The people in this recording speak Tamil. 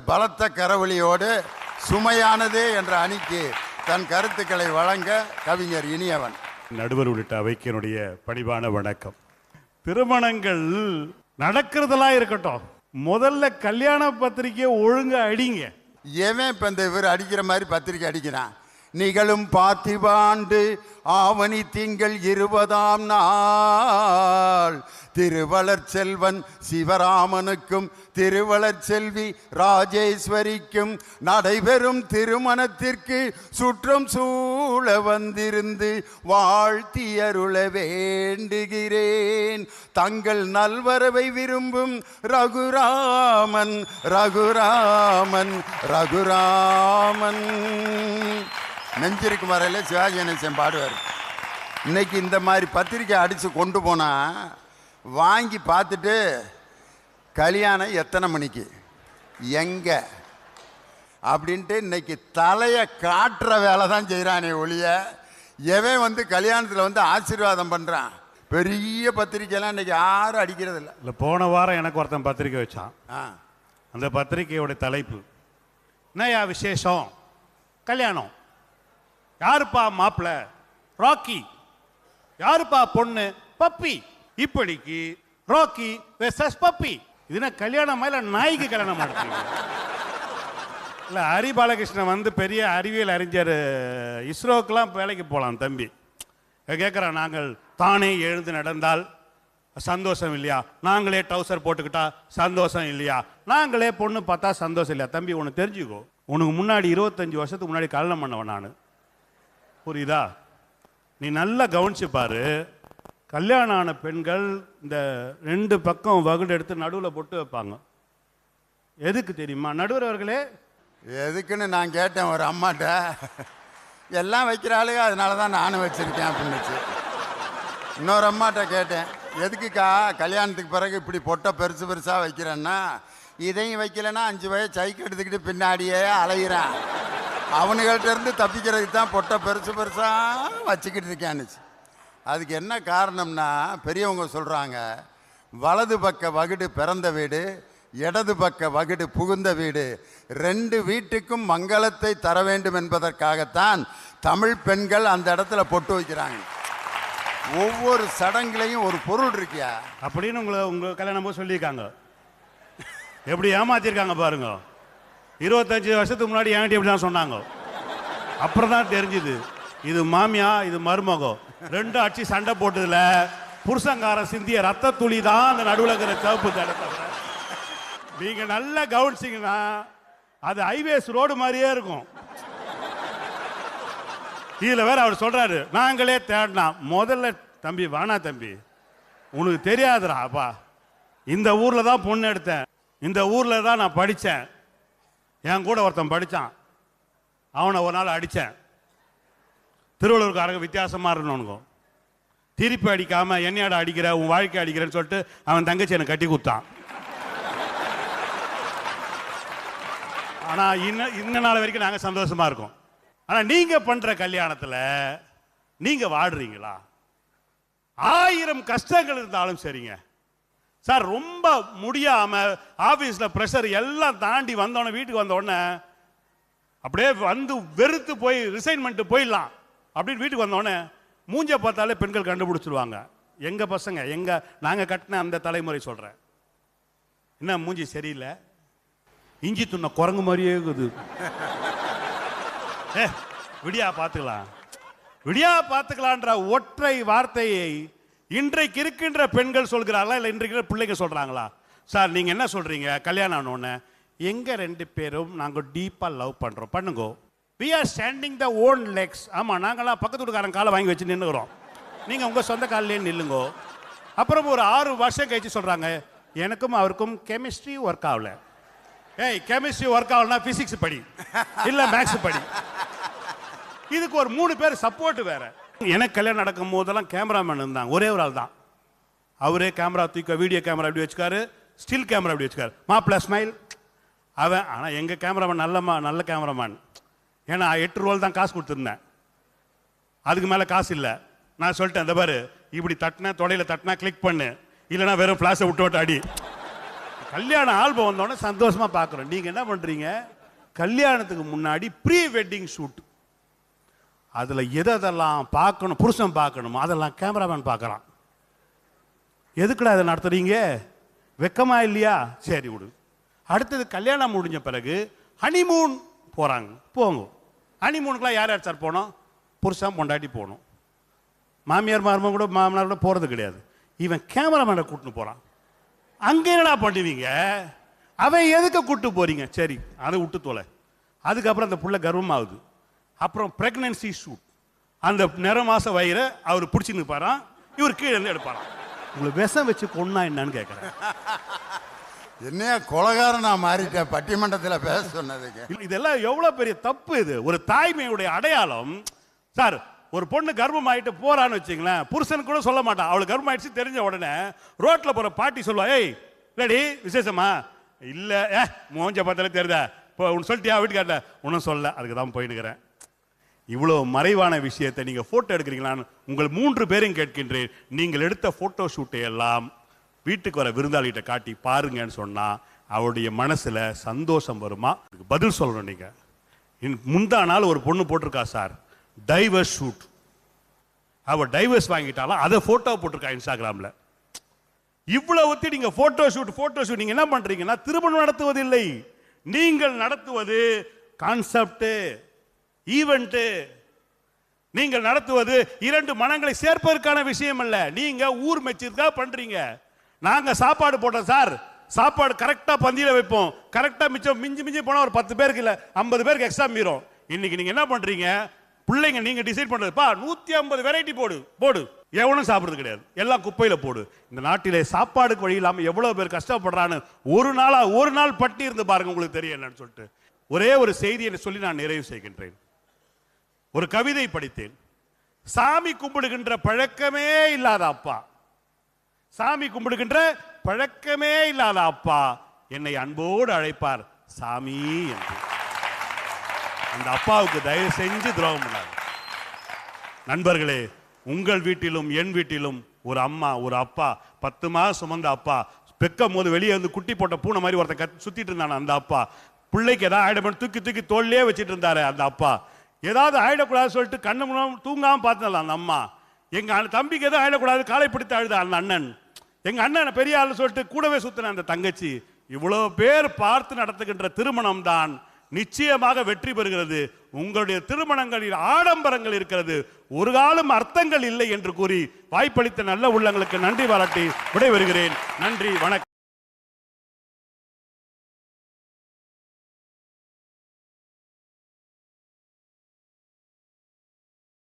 பலத்த கரவொலியோடு சுமையானதே என்ற அணிக்கு தன் கருத்துக்களை வழங்க கவிஞர் இனியவன். நடுவர் உள்ளிட்ட அவைக்கினுடைய பணிவான வணக்கம். திருமணங்கள் நடக்கிறதெல்லாம் இருக்கட்டும், முதல்ல கல்யாண பத்திரிக்கையை ஒழுங்கா அடிங்க. ஏன் இப்ப இந்த இவர் அடிக்கிற மாதிரி பத்திரிக்கை அடிக்கிறான்? நிகழும் பார்த்திபாண்டு ஆவணி திங்கள் 20ஆம் நாள் திருவளர் செல்வன் சிவராமனுக்கும் திருவளர் செல்வி ராஜேஸ்வரிக்கும் நடைபெறும் திருமணத்திற்கு சுற்றம் சூழ வந்திருந்து வாழ்த்தியருள வேண்டுகிறேன். தங்கள் நல்வரவை விரும்பும் ரகுராமன் ரகுராமன் ரகுராமன். நெஞ்சிருக்கு வரையில சிவாஜி கணேசன் பாடுவார். இன்னைக்கு இந்த மாதிரி பத்திரிக்கை அடித்து கொண்டு போனால் வாங்கி பார்த்துட்டு கல்யாணம் எத்தனை மணிக்கு எங்கே அப்படின்ட்டு இன்னைக்கு தலையை காட்டுற வேலை தான் செய்கிறானே ஒழிய எவன் வந்து கல்யாணத்தில் வந்து ஆசீர்வாதம் பண்ணுறான். பெரிய பத்திரிக்கைலாம் இன்னைக்கு யாரும் அடிக்கிறது இல்லை. இல்லை, போன வாரம் எனக்கு ஒருத்தன் பத்திரிக்கை வச்சான். அந்த பத்திரிக்கையோட தலைப்பு என்னையா விசேஷம்? கல்யாணம். யாருப்பா மாப்பிள்ள? ராக்கி. யாருப்பா பொண்ணு? பப்பி. இப்படிக்கு ராக்கி வெர்சஸ் பப்பி. இதுனா கல்யாணமா இல்ல நாய்க்கு கல்யாணம் பண்ணுறீங்க? இல்லை, ஹரி பாலகிருஷ்ணன் வந்து பெரிய அறிவியல் அறிஞர், இஸ்ரோக்கெல்லாம் வேலைக்கு போகலாம் தம்பி. கேட்குறான், நாங்கள் தானே எழுந்து நடந்தால் சந்தோஷம் இல்லையா? நாங்களே டவுசர் போட்டுக்கிட்டா சந்தோஷம் இல்லையா? நாங்களே பொண்ணு பார்த்தா சந்தோஷம் இல்லையா? தம்பி ஒன்று தெரிஞ்சுக்கோ, உனக்கு முன்னாடி 25 வருஷத்துக்கு முன்னாடி கல்யாணம் பண்ணவன் நான், புரியுதா? நீ நல்லா கவனிச்சு பாரு. கல்யாணம் ஆன பெண்கள் இந்த 2 பக்கம் வகுடு எடுத்து நடுவில் பொட்டு வைப்பாங்க. எதுக்கு தெரியுமா நடுவர் அவர்களே? எதுக்குன்னு நான் கேட்டேன் ஒரு அம்மாட்ட. எல்லாம் வைக்கிறாளுங்க, அதனால தான் நானும் வச்சுருக்கேன் அப்படின்னுச்சு. இன்னொரு அம்மாட்ட கேட்டேன், எதுக்குக்கா கல்யாணத்துக்கு பிறகு இப்படி பொட்டை பெருசு பெருசாக வைக்கிறேன்னா, இதையும் வைக்கலைன்னா 5 வயசு சைக்கிள் எடுத்துக்கிட்டு பின்னாடியே அலையிறான், அவனுங்கள்ட்ட இருந்து தப்பிக்கிறதுக்கு தான் பொட்டை பெருசு பெருசாக வச்சுக்கிட்டு இருக்கான்னுச்சு. அதுக்கு என்ன காரணம்னா, பெரியவங்க சொல்கிறாங்க, வலது பக்க வகுடு பிறந்த வீடு, இடது பக்க வகுடு புகுந்த வீடு, 2 வீட்டுக்கும் மங்களத்தை தர வேண்டும் என்பதற்காகத்தான் தமிழ் பெண்கள் அந்த இடத்துல பொட்டு வைக்கிறாங்க. ஒவ்வொரு சடங்குலையும் ஒரு பொருள் இருக்கியா அப்படின்னு உங்கள் கல்யாணம் போது சொல்லியிருக்காங்க. எப்படி ஏமாத்திருக்காங்க பாருங்க. 25 வருஷத்துக்கு முன்னாடி என்கிட்ட எப்படி தான் சொன்னாங்க. அப்புறம் தான் தெரிஞ்சுது இது மாமியா இது மருமகம் 2 அடிச்சு சண்டை போட்டதுல புருஷங்காரன் சிந்திய ரத்த துளி தான் அந்த நடுவில் இருக்கிற சிவப்பு தடத்தை. நீங்க நல்லா கவனிச்சிங்கன்னா அது ஹைவேஸ் ரோடு மாதிரியே இருக்கும். இதுல வேற அவர் சொல்றாரு, நாங்களே தேடினா. முதல்ல தம்பி வானா தம்பி, உனக்கு தெரியாதுடா அப்பா, இந்த ஊர்ல தான் பொண்ணு எடுத்தேன், இந்த ஊர்ல தான் நான் படித்தேன், என் கூட ஒருத்தன் படித்தான், அவனை ஒரு நாள் அடித்தேன். திருவள்ளூர்காரங்க வித்தியாசமாக இருக்கணும், திருப்பி அடிக்காமல் என்னையாட அடிக்கிற உன் வாழ்க்கை அடிக்கிறேன்னு சொல்லிட்டு அவன் தங்கச்சி என்னை கட்டி கொடுத்தான். ஆனால் இன்ன நாள் வரைக்கும் நாங்கள் சந்தோஷமாக இருக்கோம். ஆனால் நீங்கள் பண்ணுற கல்யாணத்தில் நீங்கள் வாடுறீங்களா? 1000 கஷ்டங்கள் இருந்தாலும் சரிங்க சார், ரொம்ப முடியாமல் ஆஃபீஸில் ப்ரெஷர் எல்லாம் தாண்டி வந்தோடனே வீட்டுக்கு வந்தோடனே அப்படியே வந்து வெறுத்து போய் ரிசைன்மெண்ட்டு போயிடலாம் அப்படின்னு வீட்டுக்கு வந்தோடனே மூஞ்ச பார்த்தாலே பெண்கள் கண்டுபிடிச்சிருவாங்க. எங்கள் பசங்க நாங்கள் கட்டின அந்த தலைமுறை சொல்கிறேன். என்ன மூஞ்சி சரியில்லை, இஞ்சி துண்ண குரங்கு மாதிரியே இருக்குது, விடியா பார்த்துக்கலாம் விடியா பார்த்துக்கலான்ற ஒற்றை வார்த்தையை இன்றைக்கு இருக்கின்ற பெண்கள் சொல்கிறாங்களா இல்லை இன்றைக்கு பிள்ளைங்க சொல்கிறாங்களா? சார் நீங்கள் என்ன சொல்கிறீங்க, கல்யாணம் ஆனோன்னு எங்கள் 2 பேரும் நாங்கள் டீப்பாக லவ் பண்ணுறோம், பண்ணுங்கோ, we are standing the own legs. ஆமாம், நாங்களாம் பக்கத்து வீட்டுக்காரன் காலை வாங்கி வச்சு நின்றுக்கிறோம், நீங்கள் உங்கள் சொந்த காலிலே நில்லுங்கோ. அப்புறம் ஒரு 6 வருஷம் கழிச்சு சொல்கிறாங்க, எனக்கும் அவருக்கும் கெமிஸ்ட்ரி ஒர்க் ஆகல. ஏய், கெமிஸ்ட்ரி ஒர்க் ஆகலன்னா ஃபிசிக்ஸ் படி இல்லை மேக்ஸ் படி. இதுக்கு ஒரு 3 பேர் சப்போர்ட் வேற. எனக்கு கல்யாணம் நடக்கும் போதெல்லாம் கேமராமேன் இருந்தாங்க, ஒரே ஒரு ஆள் தான். அவரே கேமரா தூக்க, வீடியோ கேமரா இப்படி வச்சுக்காரு, ஸ்டில் கேமரா இப்படி வச்சுக்காரு, மாப்பிள்ள ஸ்மைல் அவன். ஆனால் எங்கள் கேமராமேன் நல்ல கேமராமேன். ஏன்னா 8 ரூபா தான் காசு கொடுத்துருந்தேன், அதுக்கு மேலே காசு இல்லை. நான் சொல்லிட்டேன், இந்த பாரு இப்படி தட்டினா தொடையில் தட்டினா கிளிக் பண்ணு, இல்லைனா வெறும் ஃப்ளாஷை விட்டு அடி. கல்யாண ஆல்பம் வந்தோடனே சந்தோஷமா பார்க்குறோம். நீங்க என்ன பண்றீங்க? கல்யாணத்துக்கு முன்னாடி ப்ரீ வெட்டிங் ஷூட், அதுல எதெல்லாம் பார்க்கணும், புருஷன் பார்க்கணுமோ அதெல்லாம் கேமராமேன் பார்க்கறான். எதுக்குடா அதை நடத்துறீங்க? வெக்கமா இல்லையா? சரி விடு. அடுத்தது கல்யாணம் முடிஞ்ச பிறகு ஹனிமூன் போறாங்க. போங்க. ஹனிமூனுக்குலாம் யார் யார் சார் போனோம்? புருஷன் பொண்டாட்டி போகணும். மாமியார் மாமன் கூட மாமனார் கூட போறது கிடையாது. இவன் கேமராமேனை கூட்டின்னு போறான். அங்கே என்னடா பண்ணுவீங்க? அவன் எதுக்கு கூட்டு போறீங்க? சரி அதை விட்டு தொலை. அதுக்கப்புறம் அந்த புள்ள கர்ப்பமாகுது. அப்புறம் பிரெக்னன்சி ஷூட், அந்த நிற மாச வயிறை அவர் பிடிச்சி நிற்பாரான், இவர் கீழே இருந்து எடுப்பாராம். உங்களை விஷம் வச்சு கொன்னா என்னன்னு கேட்கிறேன். என்னையா கொலகாரன் நான் மாறிட்டேன் பட்டிமன்றத்தில் பேச சொன்னதுக்கு. இதெல்லாம் எவ்வளவு பெரிய தப்பு. இது ஒரு தாய்மையுடைய அடையாளம் சார். ஒரு பொண்ணு கர்ப்பம் ஆயிட்டு போறான்னு வச்சுங்களேன், புருஷன் கூட சொல்ல மாட்டான். அவளுக்கு கர்ப்பம் ஆயிடுச்சு தெரிஞ்ச உடனே ரோட்ல போற பாட்டி சொல்லுவா, ஏய் ரெடி விசேஷமா? இல்ல மோஞ்ச பார்த்தாலே தெரியுதா, இப்போ உன் சொல்லிட்டியா வீட்டுக்கார்ட்ட? ஒன்றும் சொல்ல, அதுக்கு தான் போயினுக்கிறேன். இவ்வளவு மறைவான விஷயத்தை நீங்க போட்டோ எடுக்கிறீங்களான்னு உங்கள் 3 பேரையும் கேட்கின்றேன். நீங்கள் எடுத்த போட்டோ ஷூட்டை எல்லாம் வீட்டுக்கு வர விருந்தாளிகிட்ட காட்டி பாருங்கன்னு சொன்னா அவருடைய மனசுல சந்தோஷம் வருமா? பதில் சொல்லணும். நீங்க முந்தா நாள் ஒரு பொண்ணு போட்டிருக்கா சார், டைவர்ஸ் ஷூட். அவ டைவர்ஸ் வாங்கிட்டாலும் அதை போட்டோ போட்டிருக்கா இன்ஸ்டாகிராம்ல. இவ்வளவு நீங்க போட்டோ ஷூட் நீங்க என்ன பண்றீங்கன்னா திருமணம் நடத்துவதில்லை, நீங்கள் நடத்துவது கான்செப்ட், ஈவென்ட். நீங்கள் நடத்துவது 2 மனங்களை சேர்ப்பதற்கான விஷயம் அல்ல. நீங்க ஊர் மெச்சிருக்கா பண்றீங்க. நாங்க சாப்பாடு போட்டோம் சார், சாப்பாடு கரெக்டா பந்தியில வைப்போம், கரெக்டா மிச்சம் மிஞ்சி போனா ஒரு 10 பேருக்கு இல்ல 50 பேருக்கு எக்ஸ்ட்ரா மீறும். இன்னைக்கு நீங்க என்ன பண்றீங்க? பிள்ளைங்க நீங்க டிசைட் பண்றது, பா 150 வெரைட்டி போடு, எவனும் சாப்பிடுறது கிடையாது, எல்லாம் குப்பையில போடு. இந்த நாட்டிலே சாப்பாடுக்கு வழி இல்லாம எவ்வளவு பேர் கஷ்டப்படுறான்னு ஒரு நாள் பட்டி இருந்து பாருங்க, உங்களுக்கு தெரியும் என்னன்னு சொல்லிட்டு. ஒரே ஒரு செய்தியை சொல்லி நான் நிறைவு செய்கின்றேன். ஒரு கவிதை படித்தேன். சாமி கும்பிடுகின்ற பழக்கமே இல்லாத அப்பா, சாமி கும்பிடுகின்ற பழக்கமே இல்லாத அப்பா என்னை அன்போடு அழைப்பார் சாமி என்று. அந்த அப்பாவுக்கு தயவு செஞ்சு துரோகம் பண்ணார். நண்பர்களே, உங்கள் வீட்டிலும் என் வீட்டிலும் ஒரு அம்மா ஒரு அப்பா, 10 மாதம் சுமந்த அப்பா, பெக்கும் போது வெளியே வந்து குட்டி போட்ட பூனை மாதிரி ஒருத்தன் சுத்திட்டு இருந்தான அந்த அப்பா, பிள்ளைக்கு ஏதாவது ஆயிடப்படும் தூக்கி தோல்லே வச்சுட்டு இருந்தாரு அந்த அப்பா. ஏதாவது ஆயிடக்கூடாது சொல்லிட்டு கண்ணு முன்னாடி தூங்காம பார்த்தல அந்த அம்மா. எங்க தம்பிக்கு எதாவது ஆயிடக்கூடாது காலை பிடித்து அழுத அந்த அண்ணன். எங்க அண்ணன் பெரிய ஆள் சொல்லிட்டு கூடவே சுத்தின அந்த தங்கச்சி. இவ்வளவு பேர் பார்த்து நடத்துகின்ற திருமணம் தான் நிச்சயமாக வெற்றி பெறுகிறது. உங்களுடைய திருமணங்களில் ஆடம்பரங்கள் இருக்கிறது, ஒரு காலம் அர்த்தங்கள் இல்லை என்று கூறி வாய்ப்பளித்த நல்ல உள்ளங்களுக்கு நன்றி பாராட்டி விடைபெறுகிறேன். நன்றி, வணக்கம்.